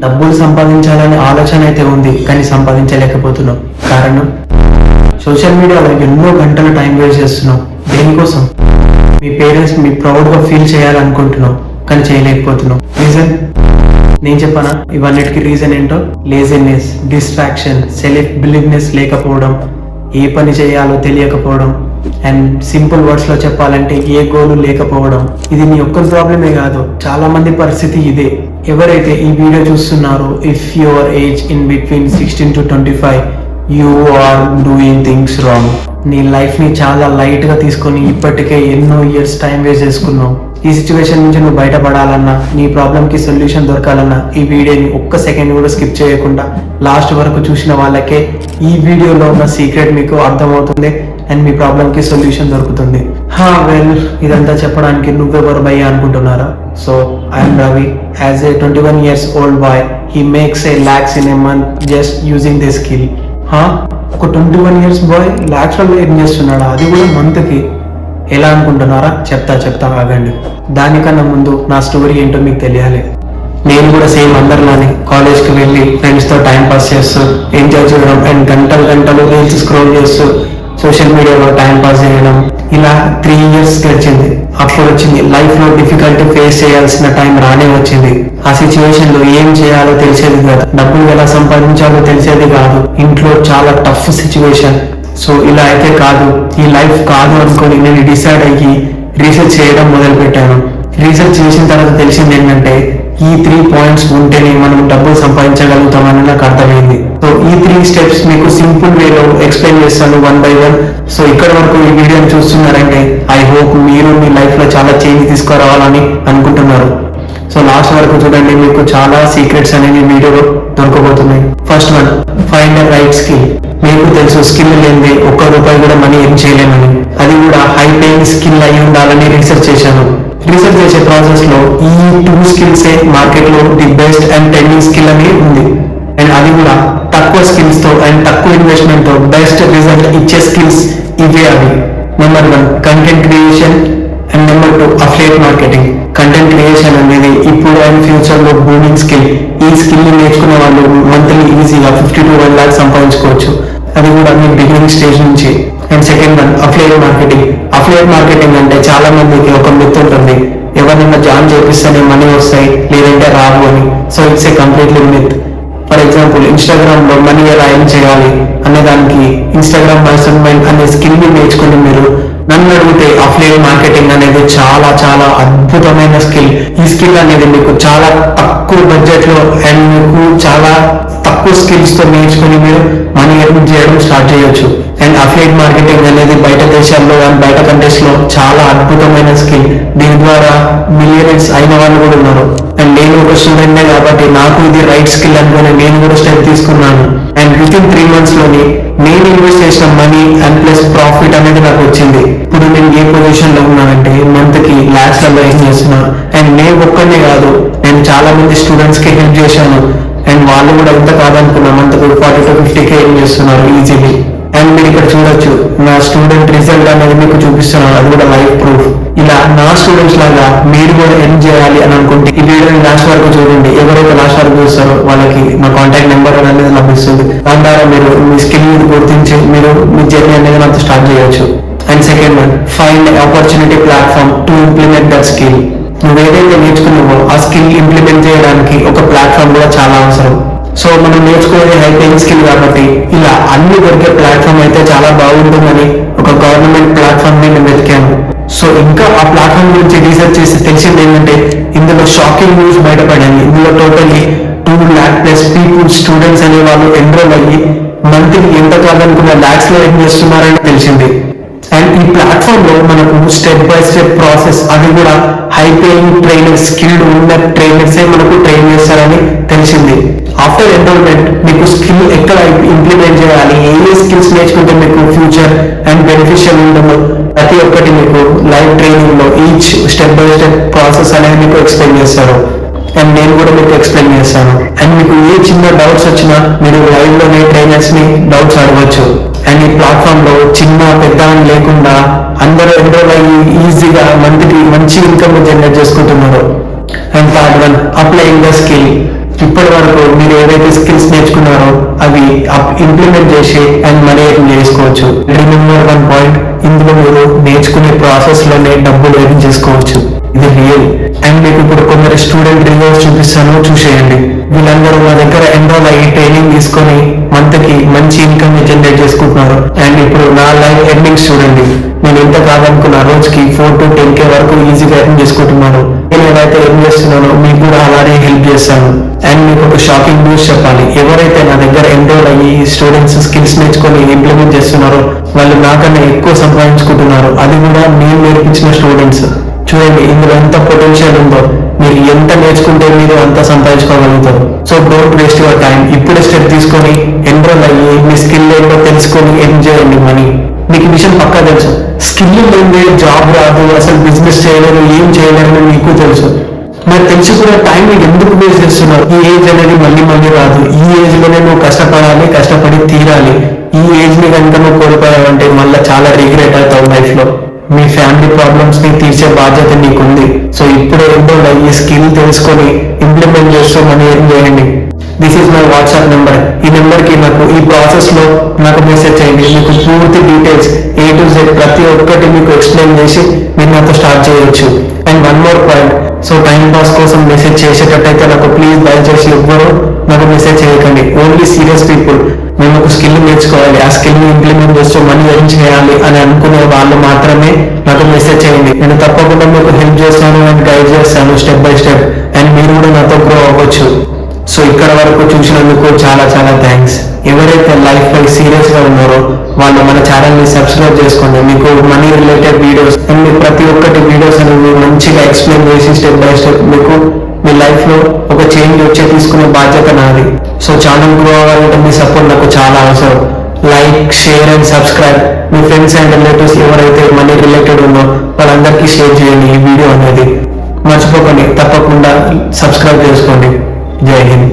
డబ్బులు సంపాదించాలనే ఆలోచన అయితే ఉంది, కానీ సంపాదించలేకపోతున్నాం. కారణం సోషల్ మీడియాలో ఎన్నో గంటలు టైం వేస్ట్ చేస్తున్నాం. దేనికోసం? మీ పేరెంట్స్ మీ ప్రౌడ్గా ఫీల్ చేయాలనుకుంటున్నాం, కానీ చేయలేకపోతున్నాం. రీజన్ నేను చెప్పనా? ఇవన్నిటికీ రీజన్ ఏంటో? లేజినెస్, డిస్ట్రాక్షన్, సెల్ఫ్ బిలీవ్నెస్ లేకపోవడం, ఏ పని చేయాలో తెలియకపోవడం, అండ్ సింపుల్ వర్డ్స్ లో చెప్పాలంటే ఏ గోలు లేకపోవడం. ఇది నీ ఒక్క ప్రాబ్లమే కాదు, చాలా మంది పరిస్థితి ఇదే. ఎవరైతే ఈ వీడియో చూస్తున్నారో, if your age in between 16 to 25, you are doing things wrong. నీ లైఫ్ ని చాలా లైట్ గా తీసుకొని ఇప్పటికే ఎన్నో ఇయర్స్ టైం వేస్ట్ చేసుకున్నావు. ఈ సిచ్యువేషన్ నుంచి నువ్వు బయటపడాలన్నా, నీ ప్రాబ్లం కి సొల్యూషన్ దొరకాలన్నా, ఈ వీడియోని ఒక్క సెకండ్ కూడా స్కిప్ చేయకుండా లాస్ట్ వరకు చూసిన వాళ్ళకే ఈ వీడియోలో ఉన్న సీక్రెట్ మీకు అర్థమవుతుంది అండ్ మీ ప్రాబ్లం కి సొల్యూషన్ దొరుకుతుంది. వెల్, ఇదంతా చెప్పడానికి నువ్వెవరు భయ్యా అనుకుంటున్నారా? So I'm Ravi. As a 21 years old boy, he makes a lakhs in a month just using this skill. ఒక 21 years బాయ్ లాక్స్లో ఏం చేస్తున్నాడా? అది కూడా మంత్కి. ఎలా అనుకుంటున్నారా? చెప్తా ఆగండి. దానికన్నా ముందు నా స్టోరీ ఏంటో మీకు తెలియాలి. నేను కూడా సేమ్ అందరిలానే కాలేజ్కి వెళ్ళి ఫ్రెండ్స్తో టైం పాస్ చేస్తూ ఎంజాయ్ చేయడం అండ్ గంటలు రీల్స్ స్క్రోల్ చేస్తూ సోషల్ మీడియాలో టైం పాస్ చేయడం, ఇలా 3 years గడిచింది. అప్పుడు వచ్చింది లైఫ్లో డిఫికల్టీ ఫేస్ చేయాల్సిన టైం రానే వచ్చింది. ఆ సిచ్యువేషన్ లో ఏం చేయాలో తెలిసేది కాదు, డబ్బులు ఎలా సంపాదించాలో తెలిసేది కాదు. ఇంట్లో చాలా టఫ్ సిచ్యువేషన్. సో ఇలా అయితే కాదు, ఈ లైఫ్ కాదు అనుకొని నేను డిసైడ్ అయ్యి రీసెర్చ్ చేయడం మొదలు పెట్టాను. రీసెర్చ్ చేసిన తర్వాత తెలిసింది ఏంటంటే, ఈ 3 points ఉంటేనే మనం డబ్బులు సంపాదించగలుగుతామని నాకు అర్థమైంది. సో ఈ 3 steps మీకు సింపుల్ వేలో ఎక్స్ప్లెయిన్ చేస్తాను 1 by 1. సో ఇక్కడ వరకు ఈ వీడియోని చూస్తున్నారంటే ఐ హోప్ మీరు మీ లైఫ్ లో చాలా చేంజ్ తీసుకురావాలని అనుకుంటున్నారు. సో లాస్ట్ వరకు చూడండి, మీకు చాలా సీక్రెట్స్ అనేవి వీడియోలో దొరకబోతున్నాయి. First one, find the right skill. మీకు తెలుసు స్కిల్ లేనిదే ₹1 కూడా మనీ ఏం చేయలేమని. అది కూడా హై పేయింగ్ స్కిల్ అయి ఉండాలని రీసెర్చ్ చేశాను. రీసెర్చ్ చేసే ప్రాసెస్ లో ఈ 2 skills మార్కెట్ లో the best and trending skill అని ఉంది. అండ్ అది కూడా తక్కువ స్కిల్స్ తో అండ్ తక్కువ ఇన్వెస్ట్మెంట్ తో బెస్ట్ రిజల్ట్ ఇచ్చే స్కిల్స్ ఇవే. అవి number 1 content creation and number 2 affiliate marketing. Content creation అనేది ఇప్పుడు అండ్ ఫ్యూచర్ లో బూమింగ్ స్కిల్. ఈ స్కిల్ ని నేర్చుకునే వాళ్ళు మంత్లీ ఈజీగా 50 to 1 lakh సంపాదించుకోవచ్చు, అది కూడా మీ బిగినింగ్ స్టేజ్ నుంచి. And second one affiliate marketing. Affiliate marketing అంటే చాలా మందికి ఒక మిత్ ఉంటుంది, ఎవరైనా జాయిన్ చేపిస్తేనే మనీ వస్తాయి లేదంటే రావు అని. So it's a completely myth. For example, Instagram లో మనీ ఎలా ఎర్న్ చేయాలి అనే దానికి ఇన్స్టాగ్రామ్ పర్సన్మెంట్ అనే స్కిల్ ని నేర్చుకుని మీరు నన్ను అడిగితే అఫిలియేట్ మార్కెటింగ్ అనేది చాలా చాలా అద్భుతమైన స్కిల్. ఈ స్కిల్ అనేది మీకు చాలా తక్కువ బడ్జెట్ లో అండ్ మీకు చాలా తక్కువ స్కిల్స్ తో నేర్చుకుని మీరు మనీ ఎర్న్ చేయడం స్టార్ట్ చేయొచ్చు. అండ్ అఫిలియేట్ మార్కెటింగ్ అనేది బయట దేశాల్లో అండ్ బయట కంట్రీస్ లో చాలా అద్భుతమైన స్కిల్. దీని ద్వారా మిలియనర్స్ అయిన వాళ్ళు కూడా ఉన్నారు. అండ్ నేను ఒక స్టూడెంట్ కాబట్టి నాకు ఇది రైట్ స్కిల్ అనుకుని నేను కూడా స్టెప్ తీసుకున్నాను. అండ్ వితిన్ 3 months లోని నేను ఇన్వెస్ట్ చేసిన మనీ అండ్ ప్లస్ ప్రాఫిట్ అనేది నాకు వచ్చింది. ఇప్పుడు నేను ఏ పొజిషన్ లో ఉన్నానంటే మంత్ కి lakhs లో ఎర్న్ చేస్తున్నా. అండ్ నేను ఒక్కనే కాదు, నేను చాలా మంది స్టూడెంట్స్ కి హెల్ప్ చేశాను. అండ్ వాళ్ళు కూడా ఎంత కాదనుకున్నా మంత్ 40 to 50K ఎర్న్ చేస్తున్నారు ఈజీలీ. అండ్ మీరు ఇక్కడ చూడొచ్చు, నా స్టూడెంట్ రిజల్ట్ అనేది మీకు చూపిస్తున్నాను, అది కూడా లైవ్ ప్రూఫ్. ఇలా నా స్టూడెంట్స్ లాగా మీరు కూడా ఎర్న్ చేయాలి అని అనుకుంటే ఈ వీడియోని లాస్ట్ వరకు చూడండి. ఎవరైతే లాస్ట్ వరకు చూస్తారో వాళ్ళకి నా కాంటాక్ట్ నెంబర్ అనేది లభిస్తుంది. దాని ద్వారా మీరు మీ స్కిల్ మీద గుర్తించి మీరు మీ జర్నీ అనేది నాతో స్టార్ట్ చేయొచ్చు. And second one, find opportunity platform to implement that skill. నువ్వు ఏదైతే నేర్చుకున్నావో ఆ స్కిల్ ఇంప్లిమెంట్ చేయడానికి ఒక ప్లాట్ఫామ్ కూడా చాలా అవసరం. సో మనం నేర్చుకునేది హై పేయింగ్ స్కిల్ కాబట్టి ఇలా అన్ని దొరికే ప్లాట్ఫామ్ అయితే చాలా బాగుంటుందని ఒక గవర్నమెంట్ ప్లాట్ఫామ్ ని నేను వెతికాను. సో ఇంకా ఆ ప్లాట్ఫామ్ గురించి రీసెర్చ్ చేసి తెలిసింది ఏంటంటే, ఇందులో షాకింగ్ న్యూస్ బయటపడింది. ఇందులో టోటల్లీ 2 lakh+ పీపుల్ స్టూడెంట్స్ అనే వాళ్ళు ఎన్రోల్ అయ్యి మంత్లీ ఎంత కాదనుకున్న లాక్స్ లో ఏం చేస్తున్నారని తెలిసింది. అండ్ ఈ ప్లాట్ఫామ్ లో మనకు స్టెప్ బై స్టెప్ ప్రాసెస్, అది కూడా హై పేయింగ్ ట్రైనర్, స్కిల్డ్ ఉన్న ట్రైనర్సే మనకు ట్రైన్ చేస్తారని తెలిసింది. ఆఫ్టర్ ఎన్రోల్మెంట్ మీకు స్కిల్ ఎక్కడ ఇంప్లిమెంట్ చేయాలి, ఏ స్కిల్స్ నేర్చుకుంటే మీకు ఫ్యూచర్ అండ్ బెనిఫిషియల్ ఉంటుందో ప్రతి ఒక్కటి మీకు లైవ్ ట్రైనింగ్ లో each step by step process అనేది మీకు ఎక్స్ప్లెయిన్ చేస్తారు. అండ్ నేను కూడా మీకు ఎక్స్ప్లెయిన్ చేస్తాను. అండ్ మీకు ఏ చిన్న డౌట్స్ వచ్చినా మీరు లైవ్ లోనే ట్రైనర్స్ ని డౌట్స్ అడగవచ్చు. అండ్ ఈ ప్లాట్ఫామ్ లో చిన్న పెద్ద అని లేకుండా అందరూ ఎన్రోల్ అయ్యి ఈజీగా మంత్కి మంచి ఇన్కమ్ జనరేట్ చేసుకుంటున్నారు. And third one, applying the skill. ఇప్పటి వరకు మీరు ఏవైతే స్కిల్స్ నేర్చుకున్నారో అవి ఇంప్లిమెంట్ చేసి అండ్ మనీ ఎర్న్ చేసుకోవచ్చు. రిమెంబర్ వన్ పాయింట్, ఇందులో మీరు నేర్చుకునే ప్రాసెస్ లోనే డబ్బులు ఎర్న్ చేసుకోవచ్చు. ఇది రియల్. అండ్ మీకు ఇప్పుడు కొందరు స్టూడెంట్ రివ్యూస్ చూపిస్తాను, చూసేయండి. వీళ్ళందరూ మా దగ్గర ఎన్రోల్ అయ్యి ట్రైనింగ్ తీసుకొని మంత్ కి మంచి ఇన్కమ్ జనరేట్ చేసుకుంటున్నారు. అండ్ ఇప్పుడు నా లైఫ్ ఎర్నింగ్స్ చూడండి. నేను ఎంత కాదనుకున్న రోజుకి 4 to 10K వరకు ఈజీగా ఎర్న్ చేసుకుంటున్నాను. నేను ఏదైతే ఎర్న్ చేస్తున్నానో మీకు కూడా అలానే హెల్ప్ చేస్తాను. అండ్ మీకు ఒక షాకింగ్ న్యూస్ చెప్పాలి. ఎవరైతే నా దగ్గర ఎన్రోల్ అయ్యి స్టూడెంట్స్ స్కిల్స్ నేర్చుకొని ఇంప్లిమెంట్ చేస్తున్నారో వాళ్ళు నాకన్నా ఎక్కువ సంపాదించుకుంటున్నారు. అది కూడా నేను నేర్పించిన స్టూడెంట్స్. చూడండి ఇందులో ఎంత పొటెన్షియల్ ఉందో. మీరు ఎంత నేర్చుకుంటే మీరు అంత సంపాదించుకోగలుగుతారు. So don't waste your time. ఇప్పుడే స్టెప్ తీసుకొని ఎన్రోల్ అయ్యి మీ స్కిల్ ఏంటో తెలుసుకొని ఎర్న్ చేయండి మనీ. మీకు విషయం పక్కా తెలుసు, స్కిల్ లేదే జాబ్ రాదు, అసలు బిజినెస్ చేయలేరు, ఏం చేయలేరు మీకు తెలుసు. మరి తెలిసి కూడా టైం మీకు ఎందుకు వేస్ట్ చేస్తున్నారు? ఈ ఏజ్ అనేది మళ్ళీ మళ్ళీ రాదు. ఈ ఏజ్ లోనే నువ్వు కష్టపడాలి, కష్టపడి తీరాలి. ఈ ఏజ్ ని కనుక నువ్వు కోల్పోయావంటే మళ్ళీ చాలా రిగ్రెట్ అవుతావు లైఫ్ లో. మీ ఫ్యామిలీ ప్రాబ్లమ్స్ ని తీర్చే బాధ్యత నీకుంది. సో ఇప్పుడే ఎన్రోల్ అయ్యి స్కిల్ తెలుసుకొని ఇంప్లిమెంట్ చేస్తూ మనీ ఎర్న్ చేయండి. This is my WhatsApp number. ఈ నెంబర్ కి నాకు ఈ ప్రాసెస్ లో నాకు మెసేజ్ చేయండి. మీకు పూర్తి డీటెయిల్స్ A to Z ప్రతి ఒక్కటి మీకు ఎక్స్ప్లెయిన్ చేసి మీరు నాతో స్టార్ట్ చేయొచ్చు. And one more point, so time pass కోసం మెసేజ్ చేసేటట్టయితే నాకు ప్లీజ్ దయచేసి ఎవ్వరూ నాకు మెసేజ్ చేయకండి. ఓన్లీ సీరియస్ పీపుల్, మేము ఒక స్కిల్ నేర్చుకోవాలి, ఆ స్కిల్ ని ఇంప్లిమెంట్ చేస్తూ మనీ ఎర్న్ చేయాలి అని అనుకునే వాళ్ళు మాత్రమే నాకు మెసేజ్ చేయండి. నేను తప్పకుండా మీకు హెల్ప్ చేస్తాను అండ్ గైడ్ చేస్తాను స్టెప్ బై స్టెప్. అండ్ మీరు కూడా నాతో గ్రో అవ్వచ్చు. సో ఇక్కడ వరకు చూసినందుకు చాలా చాలా థ్యాంక్స్. ఎవరైతే లైఫ్ పై సీరియస్ గా ఉన్నారో వాళ్ళు మన ఛానల్ ని సబ్స్క్రైబ్ చేసుకోండి. మీకు మనీ రిలేటెడ్ వీడియోస్ అండ్ ప్రతి ఒక్కటి వీడియోస్ అనేవి మంచిగా ఎక్స్ప్లెయిన్ చేసి స్టెప్ బై స్టెప్ మీకు మీ లైఫ్ లో ఒక చేంజ్ వచ్చే తీసుకునే బాధ్యత నాది. సో ఛానల్ గ్రో అవ్వాలంటే మీ సపోర్ట్ నాకు చాలా అవసరం. Like, share and subscribe. Me friends and relatives ఎవరైతే మనీ రిలేటెడ్ ఉందో వాళ్ళందరికీ షేర్ చేయండి ఈ వీడియో అనేది. మర్చిపోకండి, తప్పకుండా సబ్స్క్రైబ్ చేసుకోండి. జై హింద్.